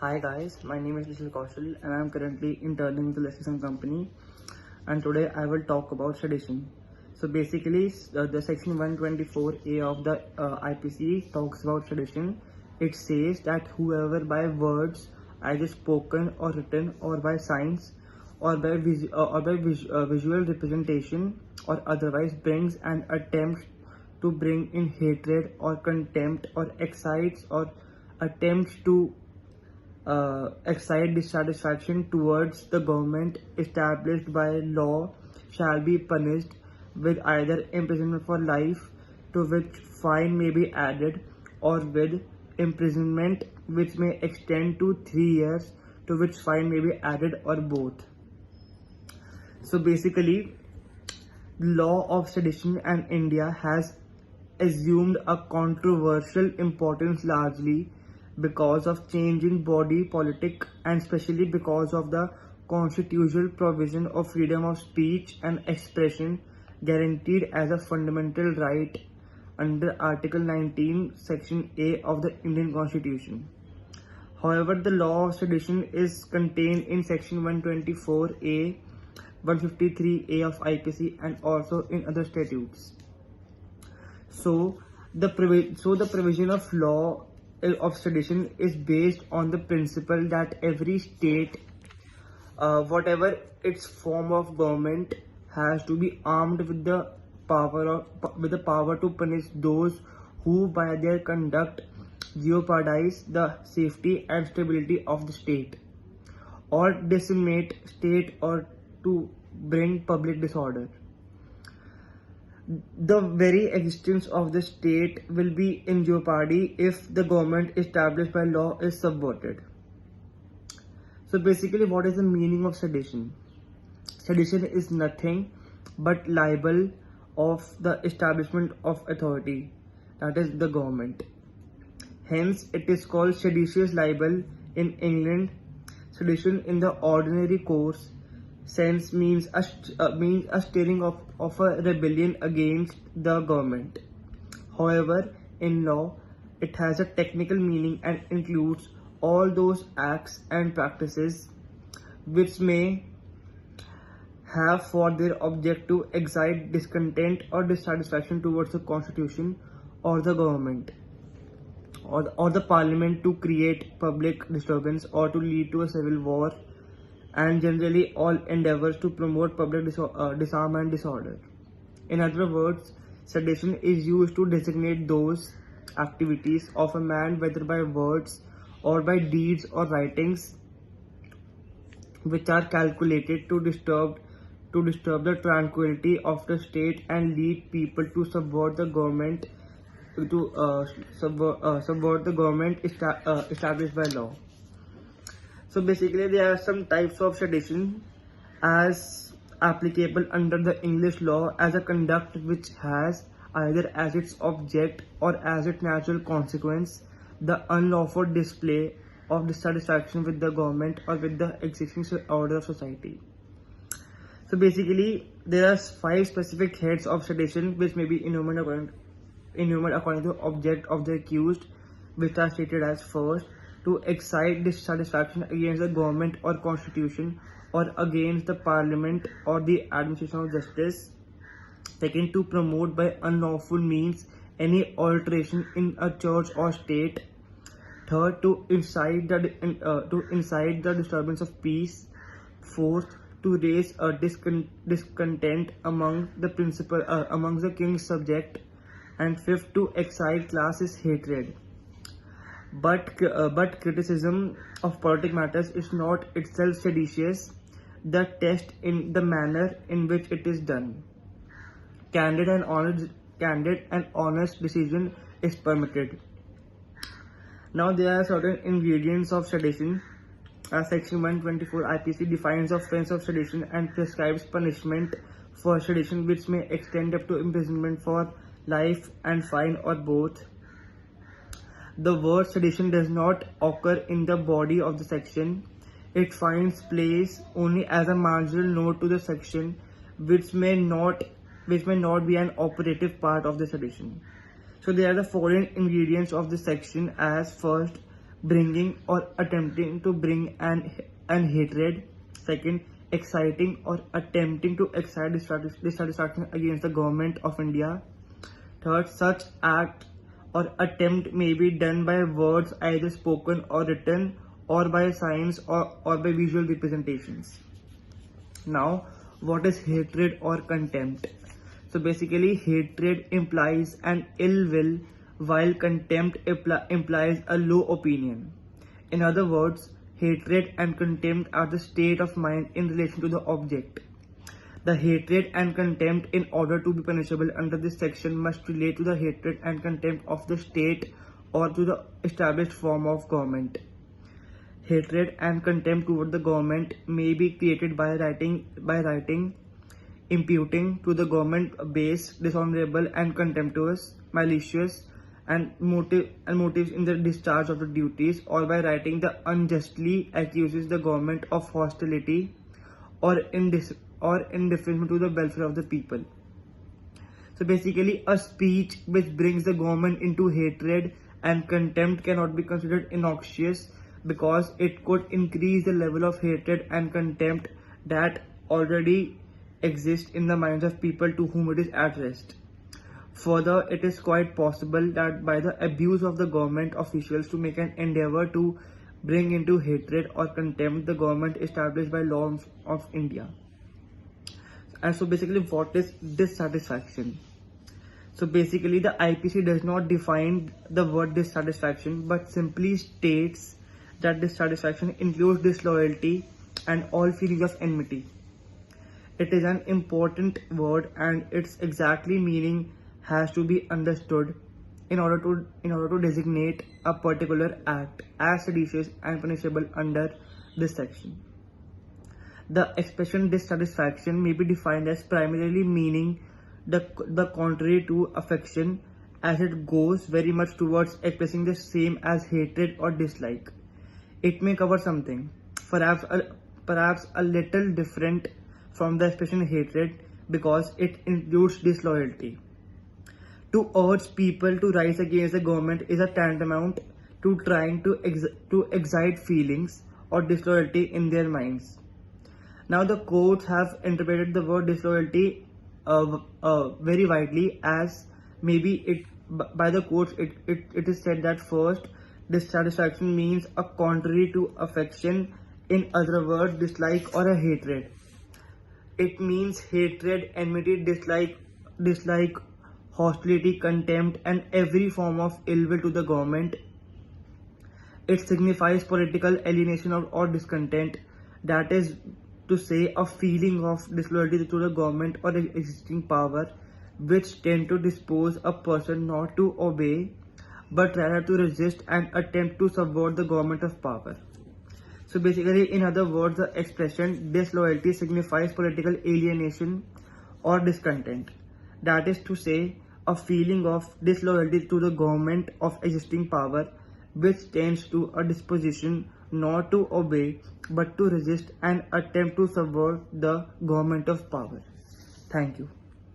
Hi guys, my name is Vishal Kaushal and I am currently interning with the Lexington company, and today I will talk about sedition. So basically the section 124A of the IPC talks about sedition. It says that whoever by words either spoken or written or by signs or by, visual representation or otherwise brings an attempt to bring in hatred or contempt or excites or attempts to excite dissatisfaction towards the government established by law shall be punished with either imprisonment for life, to which fine may be added, or with imprisonment which may extend to 3 years, to which fine may be added, or both. So basically, law of sedition in India has assumed a controversial importance largely because of change in body politic and especially because of the constitutional provision of freedom of speech and expression guaranteed as a fundamental right under Article 19, Section A of the Indian Constitution. However, the law of sedition is contained in Section 124A, 153A of IPC and also in other statutes. So the provision of law of sedition is based on the principle that every state, whatever its form of government, has to be armed with the power to punish those who by their conduct jeopardize the safety and stability of the state, or decimate state, or to bring public disorder. The very existence of the state will be in jeopardy if the government established by law is subverted. So basically, what is the meaning of sedition? Sedition is nothing but libel of the establishment of authority, that is the government. Hence, it is called seditious libel in England. Sedition in the ordinary course sense means a stirring of a rebellion against the government. However, in law, it has a technical meaning and includes all those acts and practices which may have for their object to excite discontent or dissatisfaction towards the constitution or the government or the parliament, to create public disturbance or to lead to a civil war, and generally all endeavors to promote public disarm and disorder. In other words, sedition is used to designate those activities of a man, whether by words or by deeds or writings, which are calculated to disturb the tranquility of the state and lead people to subvert the government established by law. So basically, there are some types of sedition as applicable under the English law as a conduct which has either as its object or as its natural consequence the unlawful display of dissatisfaction with the government or with the existing order of society. So basically, there are 5 specific heads of sedition which may be enumerated according to the object of the accused, which are stated as: first, to excite dissatisfaction against the government or constitution or against the parliament or the administration of justice. Second, to promote by unlawful means any alteration in a church or state. Third, to incite the disturbance of peace. Fourth, to raise a discontent among the king's subject. And fifth, to excite classist hatred. But criticism of politic matters is not itself seditious. The test in the manner in which it is done. Candid and honest decision is permitted. Now there are certain ingredients of sedition. Section 124 IPC defines the offence of sedition and prescribes punishment for sedition, which may extend up to imprisonment for life and fine, or both. The word sedition does not occur in the body of the section. It finds place only as a marginal note to the section, which may not be an operative part of the sedition. So there are the following ingredients of the section as: first, bringing or attempting to bring an hatred. Second, exciting or attempting to excite dissatisfaction against the government of India. Third, such act or attempt may be done by words either spoken or written, or by signs, or by visual representations. Now, what is hatred or contempt? So basically, hatred implies an ill will, while contempt implies a low opinion. In other words, hatred and contempt are the state of mind in relation to the object. The hatred and contempt, in order to be punishable under this section, must relate to the hatred and contempt of the state or to the established form of government. Hatred and contempt toward the government may be created by writing, imputing to the government base, dishonorable and contemptuous, malicious, and motives in the discharge of the duties, or by writing the unjustly accuses the government of hostility or indifference to the welfare of the people. So basically, a speech which brings the government into hatred and contempt cannot be considered innoxious, because it could increase the level of hatred and contempt that already exist in the minds of people to whom it is addressed. Further, it is quite possible that by the abuse of the government officials to make an endeavor to bring into hatred or contempt the government established by law of India. And so basically, what is dissatisfaction? So basically, the IPC does not define the word dissatisfaction, but simply states that dissatisfaction includes disloyalty and all feelings of enmity. It is an important word, and its exactly meaning has to be understood in order to designate a particular act as seditious and punishable under this section. The expression dissatisfaction may be defined as primarily meaning the contrary to affection, as it goes very much towards expressing the same as hatred or dislike. It may cover something, perhaps a little different from the expression hatred, because it includes disloyalty. To urge people to rise against the government is a tantamount to trying to excite feelings or disloyalty in their minds. Now, the courts have interpreted the word disloyalty very widely, as maybe by the courts it is said that first, dissatisfaction means a contrary to affection, in other words, dislike or a hatred. It means hatred, enmity, dislike, hostility, contempt, and every form of ill will to the government. It signifies political alienation or discontent, that is to say, a feeling of disloyalty to the government or existing power, which tend to dispose a person not to obey, but rather to resist and attempt to subvert the government of power. So basically, in other words, the expression disloyalty signifies political alienation or discontent. That is to say, a feeling of disloyalty to the government of existing power, which tends to a disposition not to obey but to resist and attempt to subvert the government of power. Thank you.